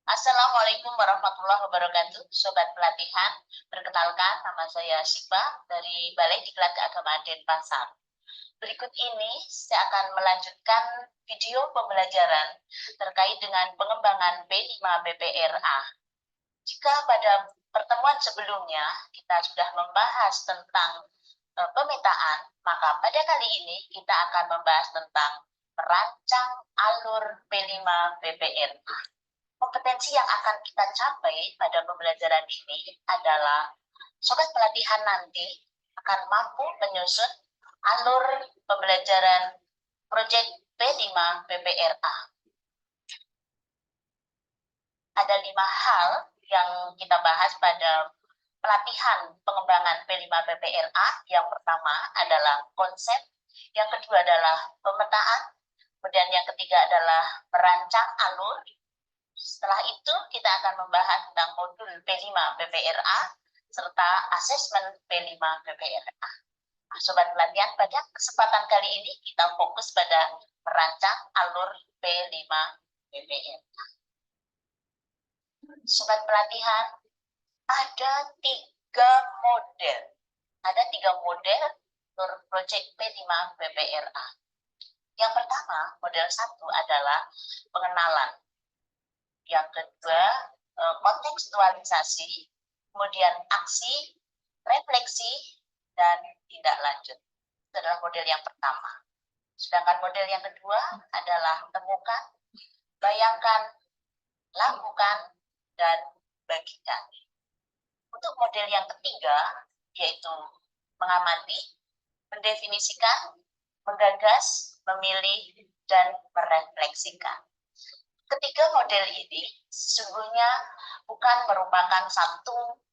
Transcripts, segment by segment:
Assalamualaikum warahmatullahi wabarakatuh, Sobat Pelatihan. Perkenalkan, nama saya Sipa dari Balai Diklat Keagamaan Denpasar. Berikut ini saya akan melanjutkan video pembelajaran terkait dengan pengembangan B5 PPRA. Jika pada pertemuan sebelumnya kita sudah membahas tentang pemetaan, maka pada kali ini kita akan membahas tentang merancang alur B5 PPRA. Kompetensi yang akan kita capai pada pembelajaran ini adalah sobat pelatihan nanti akan mampu menyusun alur pembelajaran proyek B5 PPRA. Ada 5 hal yang kita bahas pada pelatihan pengembangan B5 PPRA. Yang pertama adalah konsep, yang kedua adalah pemetaan, kemudian yang ketiga adalah merancang alur. Setelah itu kita akan membahas tentang modul B5 PPRA serta asesmen B5 PPRA. Sobat pelatihan, pada kesempatan kali ini kita fokus pada merancang alur B5 PPRA. Sobat pelatihan, ada 3 model. Ada 3 model proyek B5 PPRA. Yang pertama, model 1 adalah pengenalan. Yang kedua, kontekstualisasi, kemudian aksi, refleksi, dan tindak lanjut. Itu adalah model yang pertama. Sedangkan model yang kedua adalah temukan, bayangkan, lakukan, dan bagikan. Untuk model yang ketiga, yaitu mengamati, mendefinisikan, menggagas, memilih, dan merefleksikan. Ketiga model ini sesungguhnya bukan merupakan satu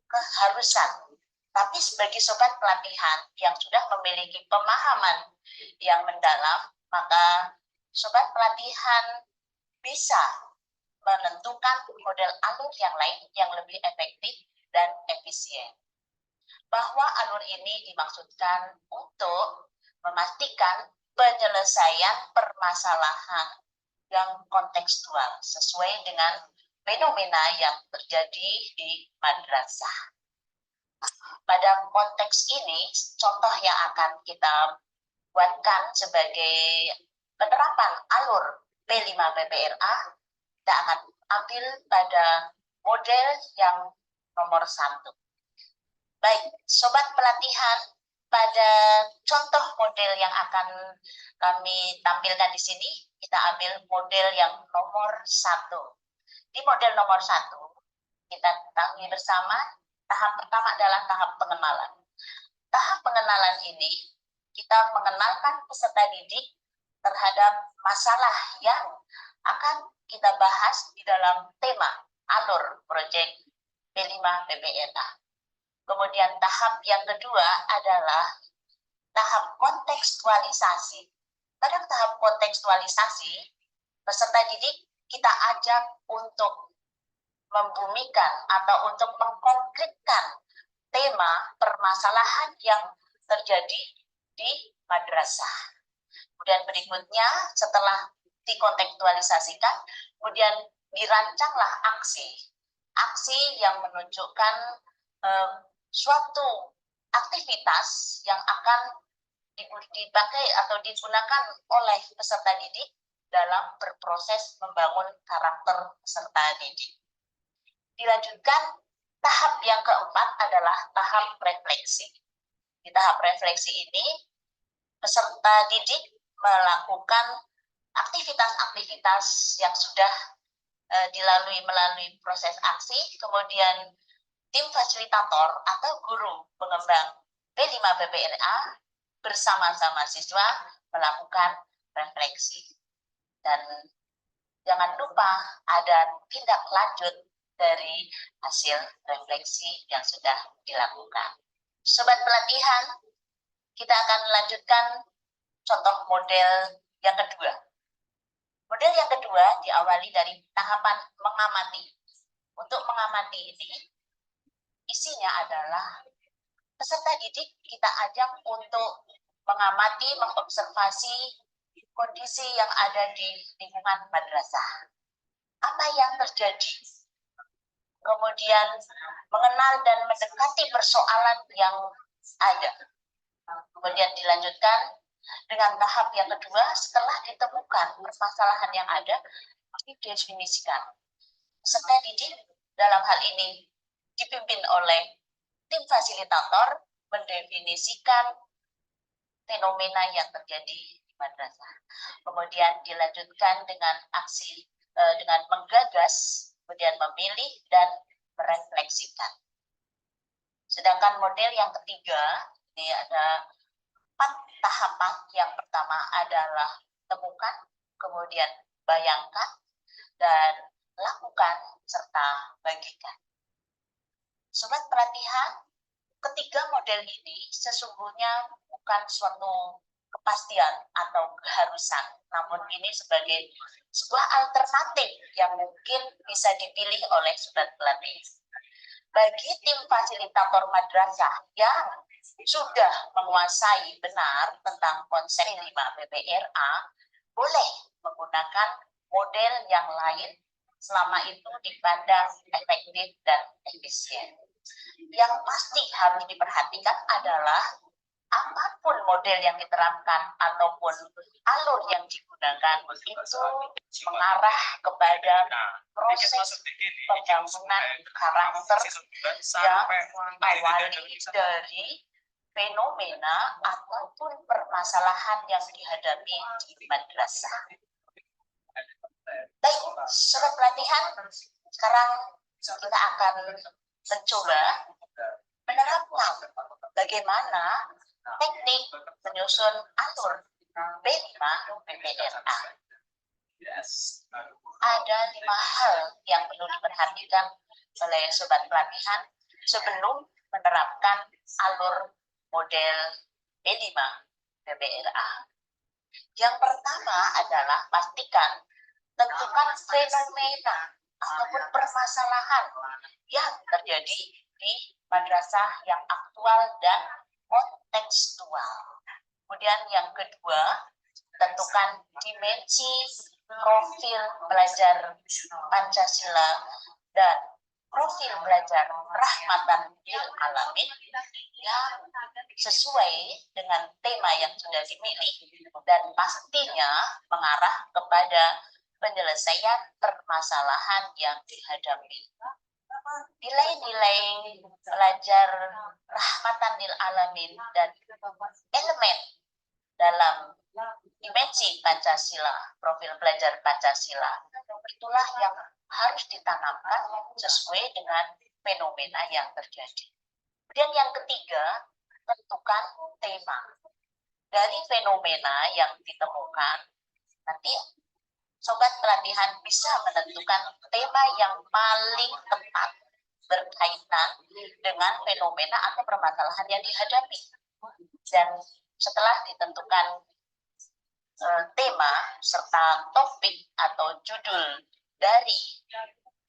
keharusan, tapi sebagai sobat pelatihan yang sudah memiliki pemahaman yang mendalam, maka sobat pelatihan bisa menentukan model alur yang lain yang lebih efektif dan efisien. Bahwa alur ini dimaksudkan untuk memastikan penyelesaian permasalahan yang kontekstual sesuai dengan fenomena yang terjadi di madrasah. Pada konteks ini, contoh yang akan kita buatkan sebagai penerapan alur B5 PPRA, kita akan ambil pada model yang nomor 1. Baik, sobat pelatihan, pada contoh model yang akan kami tampilkan di sini, kita ambil model yang nomor 1. Di model nomor 1, kita ketahui bersama, tahap pertama adalah tahap pengenalan. Tahap pengenalan ini, kita mengenalkan peserta didik terhadap masalah yang akan kita bahas di dalam tema alur proyek B5 PPRA. Kemudian tahap yang kedua adalah tahap kontekstualisasi. Pada tahap kontekstualisasi, peserta didik kita ajak untuk membumikan atau untuk mengkonkretkan tema permasalahan yang terjadi di madrasah. Kemudian berikutnya, setelah dikontekstualisasikan, kemudian dirancanglah aksi. Aksi yang menunjukkan suatu aktivitas yang akan dipakai atau digunakan oleh peserta didik dalam berproses membangun karakter peserta didik. Dilanjutkan, tahap yang keempat adalah tahap refleksi. Di tahap refleksi ini, peserta didik melakukan aktivitas-aktivitas yang sudah dilalui melalui proses aksi, kemudian tim fasilitator atau guru pengembang B5 PPRA bersama-sama siswa melakukan refleksi. Dan jangan lupa ada tindak lanjut dari hasil refleksi yang sudah dilakukan. Sobat pelatihan, kita akan melanjutkan contoh model yang kedua. Model yang kedua diawali dari tahapan mengamati. Untuk mengamati ini, isinya adalah peserta didik kita ajak untuk mengamati, mengobservasi kondisi yang ada di lingkungan madrasah. Apa yang terjadi? Kemudian mengenal dan mendekati persoalan yang ada. Kemudian dilanjutkan dengan tahap yang kedua, setelah ditemukan permasalahan yang ada, didefinisikan. Peserta didik dalam hal ini dipimpin oleh tim fasilitator mendefinisikan fenomena yang terjadi di madrasah. Kemudian dilanjutkan dengan aksi dengan menggagas, kemudian memilih dan merefleksikan. Sedangkan model yang ketiga, ini ada 4 tahapan. Yang pertama adalah temukan, kemudian bayangkan, dan lakukan, serta bagikan. Sobat pelatihan, ketiga model ini sesungguhnya bukan suatu kepastian atau keharusan, namun ini sebagai sebuah alternatif yang mungkin bisa dipilih oleh sobat pelatih. Bagi tim fasilitator madrasah yang sudah menguasai benar tentang konsep 5 PPRA, boleh menggunakan model yang lain selama itu dipandang efektif dan efisien. Yang pasti harus diperhatikan adalah apapun model yang diterapkan ataupun alur yang digunakan itu mengarah kepada proses pembangunan karakter yang awali dari fenomena ataupun permasalahan yang dihadapi di madrasah. Baik, sobat pelatihan, sekarang kita akan mencoba menerapkan bagaimana teknik menyusun alur B5 PPRA. Ada 5 hal yang perlu diperhatikan oleh sobat pelatihan sebelum menerapkan alur model B5 PPRA. Yang pertama adalah pastikan tentukan fenomena ataupun permasalahan yang terjadi di madrasah yang aktual dan kontekstual. Kemudian yang kedua, tentukan dimensi profil belajar Pancasila dan profil belajar rahmatan lil alamin yang sesuai dengan tema yang sudah dimilih dan pastinya mengarah kepada penyelesaian permasalahan yang dihadapi. Nilai-nilai belajar rahmatan lil alamin dan elemen dalam dimensi Pancasila, profil belajar Pancasila, itulah yang harus ditanamkan sesuai dengan fenomena yang terjadi. Kemudian yang ketiga, tentukan tema. Dari fenomena yang ditemukan, nanti sobat pelatihan bisa menentukan tema yang paling tepat berkaitan dengan fenomena atau permasalahan yang dihadapi. Dan setelah ditentukan tema serta topik atau judul dari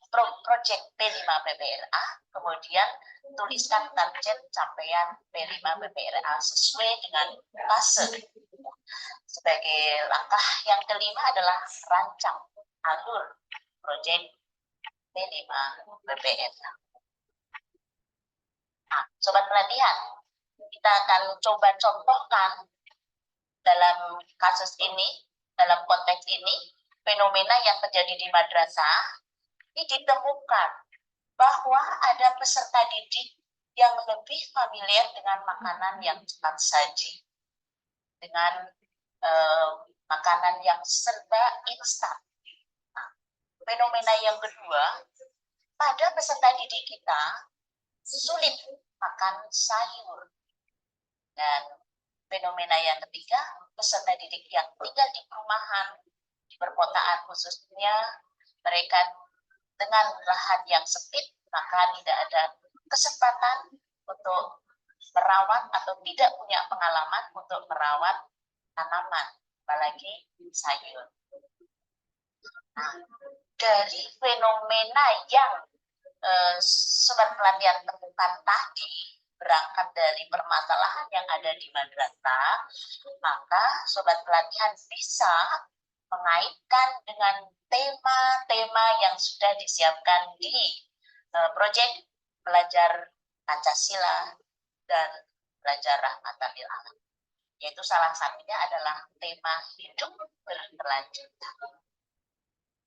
proyek P5 PPRA, kemudian tuliskan target capaian P5 PPRA sesuai dengan fase. Sebagai langkah yang kelima adalah rancang alur proyek P5 PPRA. Nah, sobat pelatihan, kita akan coba contohkan dalam kasus ini, dalam konteks ini, fenomena yang terjadi di madrasah, ini ditemukan bahwa ada peserta didik yang lebih familiar dengan makanan yang cepat saji, dengan makanan yang serba instan. Nah, fenomena yang kedua, pada peserta didik kita sulit makan sayur. Dan fenomena yang ketiga, peserta didik yang tinggal di perumahan, di perkotaan khususnya, mereka dengan lahan yang sempit, maka tidak ada kesempatan untuk merawat atau tidak punya pengalaman untuk merawat tanaman, apalagi sayur. Nah, dari fenomena yang sobat pelatihan temukan tadi, berangkat dari permasalahan yang ada di madrasah, maka sobat pelatihan bisa mengaitkan dengan tema-tema yang sudah disiapkan di proyek belajar Pancasila dan belajar rahmatan lil alamin. Yaitu salah satunya adalah tema hidup berkelanjutan.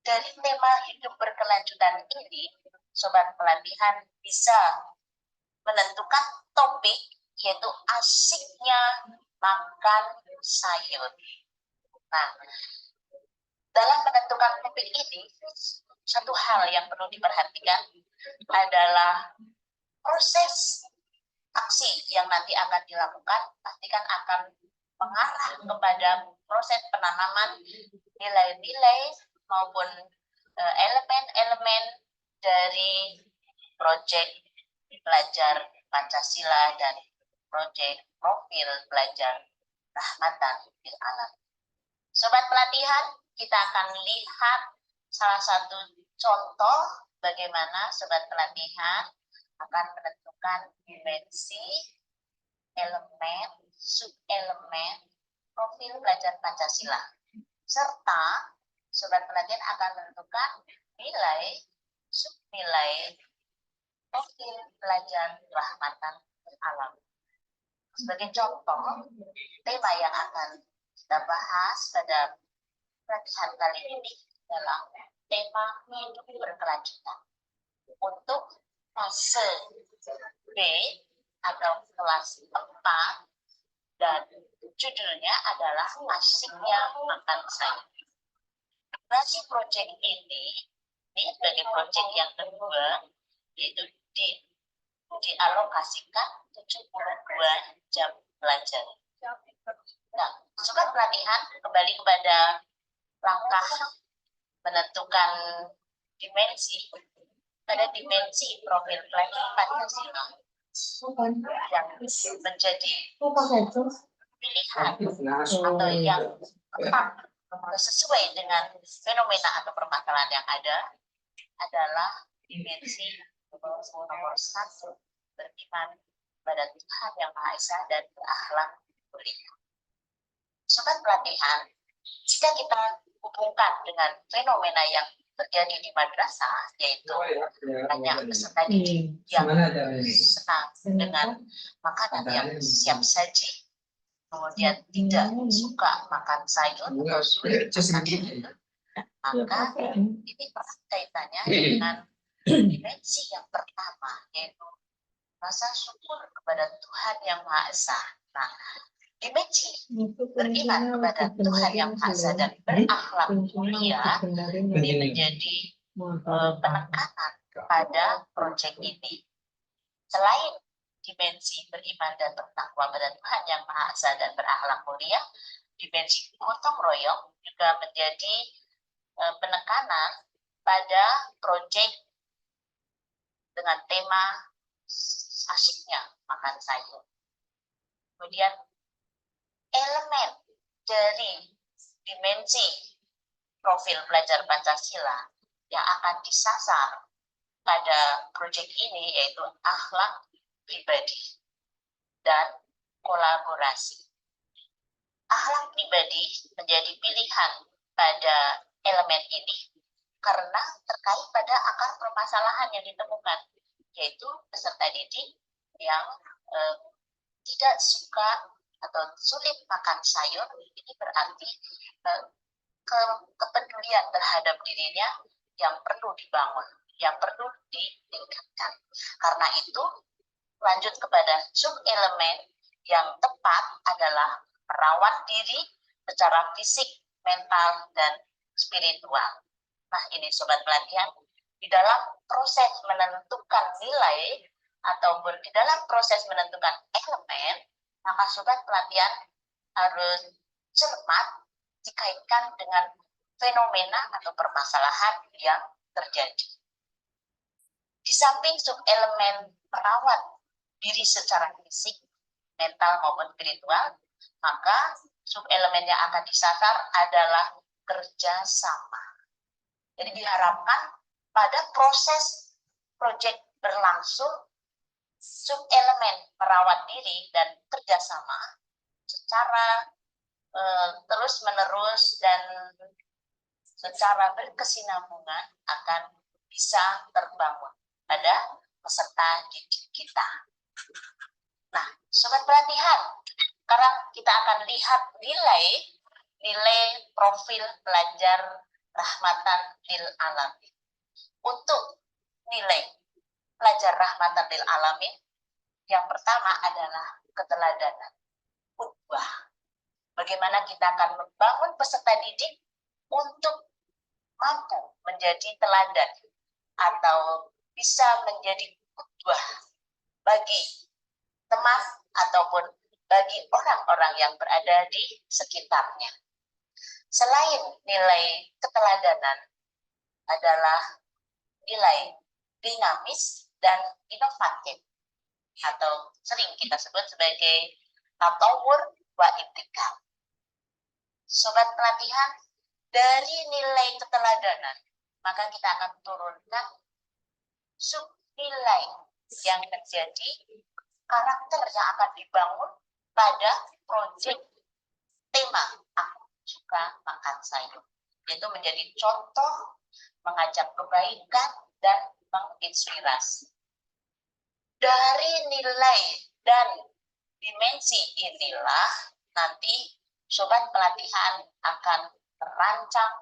Dari tema hidup berkelanjutan ini, sobat pelatihan bisa menentukan topik, yaitu asiknya makan sayur. Nah, dalam menentukan topik ini, satu hal yang perlu diperhatikan adalah proses aksi yang nanti akan dilakukan pastikan akan mengarah kepada proses penanaman nilai-nilai maupun elemen-elemen dari proyek belajar Pancasila dan proyek profil belajar rahmatan lil alamin. Sobat pelatihan, kita akan lihat salah satu contoh bagaimana sobat pelatihan akan menentukan dimensi, elemen, subelemen, profil belajar Pancasila. Serta sobat pelatihan akan menentukan nilai, subnilai, profil belajar rahmatan lil alamin. Sebagai contoh, tema yang akan kita bahas pada pelatihan kali ini adalah tema hidup berkelanjutan. Untuk fase B atau kelas 4 dan judulnya adalah asiknya makan sayur. Durasi proyek ini sebagai proyek yang kedua, yaitu dialokasikan 72 jam belajar. Nah, sobat pelatihan kembali kepada langkah menentukan dimensi. Pada dimensi profil belajar Pancasila yang menjadi pilihan atau yang tepat sesuai dengan fenomena atau permasalahan yang ada adalah dimensi nomor 1, beriman pada Tuhan Yang Maha Esa dan berakhlak mulia. Sobat pelatihan, jika kita hubungkan dengan fenomena yang terjadi di madrasah, yaitu banyak peserta didik yang senang dengan makanan yang siap saji, kemudian tidak suka makan sayur atau sulit makan sayur, maka ini kaitannya dengan dimensi yang pertama, yaitu rasa syukur kepada Tuhan Yang Maha Esa. Nah, dimensi beriman kepada Tuhan Yang Maha Esa dan berakhlak mulia ini menjadi penekanan pada proyek ini. Selain dimensi beriman dan bertakwa pada Tuhan Yang Maha Esa dan berakhlak mulia, dimensi gotong royong juga menjadi penekanan pada proyek dengan tema asiknya makan sayur. Kemudian elemen dari dimensi profil belajar Pancasila yang akan disasar pada proyek ini yaitu akhlak pribadi dan kolaborasi. Akhlak pribadi menjadi pilihan pada elemen ini karena terkait pada akar permasalahan yang ditemukan, yaitu peserta didik yang tidak suka atau sulit makan sayur. Ini berarti kepedulian terhadap dirinya yang perlu dibangun, yang perlu ditingkatkan. Karena itu, lanjut kepada sub-elemen yang tepat adalah merawat diri secara fisik, mental, dan spiritual. Nah, ini sobat pelatihan, di dalam proses menentukan nilai ataupun di dalam proses menentukan elemen, maka sobat pelatihan harus cermat dikaitkan dengan fenomena atau permasalahan yang terjadi. Di samping sub-elemen merawat diri secara fisik, mental maupun spiritual, maka sub-elemen yang akan disasar adalah kerjasama. Jadi diharapkan pada proses proyek berlangsung, sub-elemen merawat diri dan kerjasama secara terus-menerus dan secara berkesinambungan akan bisa terbangun pada peserta didik kita. Nah, sobat pelatihan, sekarang kita akan lihat nilai profil pelajar rahmatan lil alamin. Untuk nilai pelajar rahmatan lil alamin, yang pertama adalah keteladanan, qudwah. Bagaimana kita akan membangun peserta didik untuk mampu menjadi teladan atau bisa menjadi qudwah bagi teman ataupun bagi orang-orang yang berada di sekitarnya. Selain nilai keteladanan adalah nilai dinamis dan inovatif atau sering kita sebut sebagai tatawur wa ibtikal. Sobat pelatihan, dari nilai keteladanan maka kita akan turunkan subnilai yang menjadi karakter yang akan dibangun pada proyek tema Aku Suka Makan Sayur, yaitu menjadi contoh, mengajak kebaikan dan menginspirasi. Dari nilai dan dimensi inilah nanti sobat pelatihan akan merancang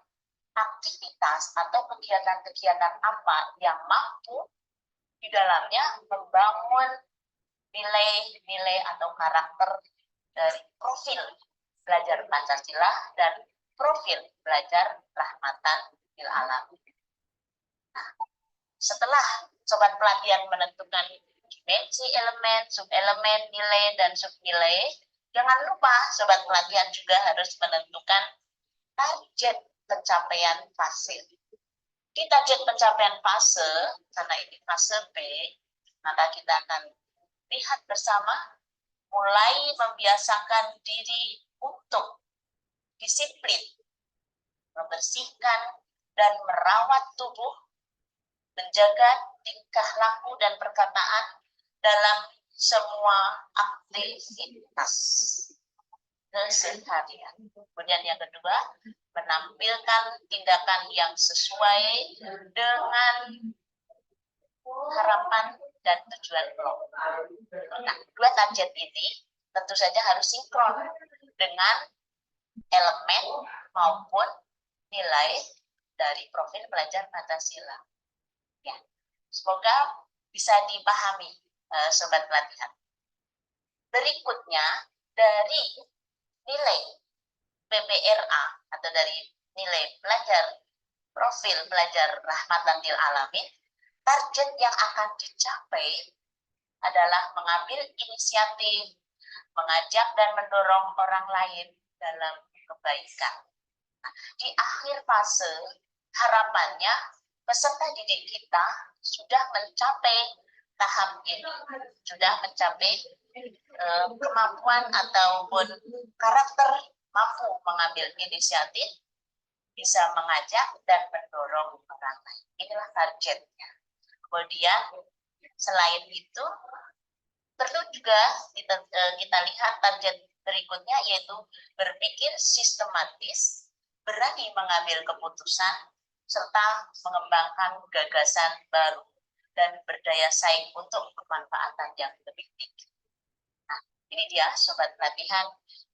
aktivitas atau kegiatan-kegiatan apa yang mampu di dalamnya membangun nilai-nilai atau karakter dari profil belajar Pancasila dan profil belajar rahmatan lil alamin. Nah, setelah sobat pelatihan menentukan dimensi elemen, subelemen, nilai, dan subnilai, jangan lupa sobat pelatihan juga harus menentukan target pencapaian fase. Di target pencapaian fase, karena ini fase B, maka kita akan lihat bersama mulai membiasakan diri untuk disiplin, membersihkan dan merawat tubuh, menjaga tingkah laku dan perkataan dalam semua aktivitas keseharian. Kemudian yang kedua, menampilkan tindakan yang sesuai dengan harapan dan tujuan kelompok. Nah, dua target ini tentu saja harus sinkron dengan elemen maupun nilai dari profil pelajar Pancasila. Ya, semoga bisa dipahami, sobat pelatihan. Berikutnya, dari nilai PPRA atau dari nilai pelajar profil pelajar rahmatan lil alamin, target yang akan dicapai adalah mengambil inisiatif, mengajak dan mendorong orang lain dalam kebaikan. Nah, di akhir fase, harapannya peserta didik kita sudah mencapai tahap ini, sudah mencapai kemampuan ataupun karakter mampu mengambil inisiatif, bisa mengajak dan mendorong orang lain. Inilah targetnya. Kemudian selain itu perlu juga kita lihat target berikutnya, yaitu berpikir sistematis, berani mengambil keputusan, serta mengembangkan gagasan baru dan berdaya saing untuk kemanfaatan yang lebih tinggi. Nah, ini dia sobat pelatihan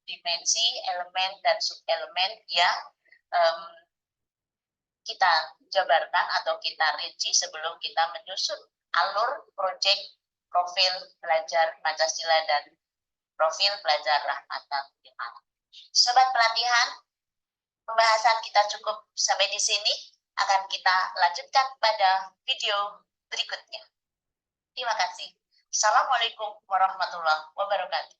dimensi, elemen, dan subelemen yang kita jabarkan atau kita rinci sebelum kita menyusun alur proyek profil pelajar Pancasila dan profil pelajar rahmatan lil alamin. Sobat pelatihan, pembahasan kita cukup sampai di sini. Akan kita lanjutkan pada video berikutnya. Terima kasih. Assalamualaikum warahmatullahi wabarakatuh.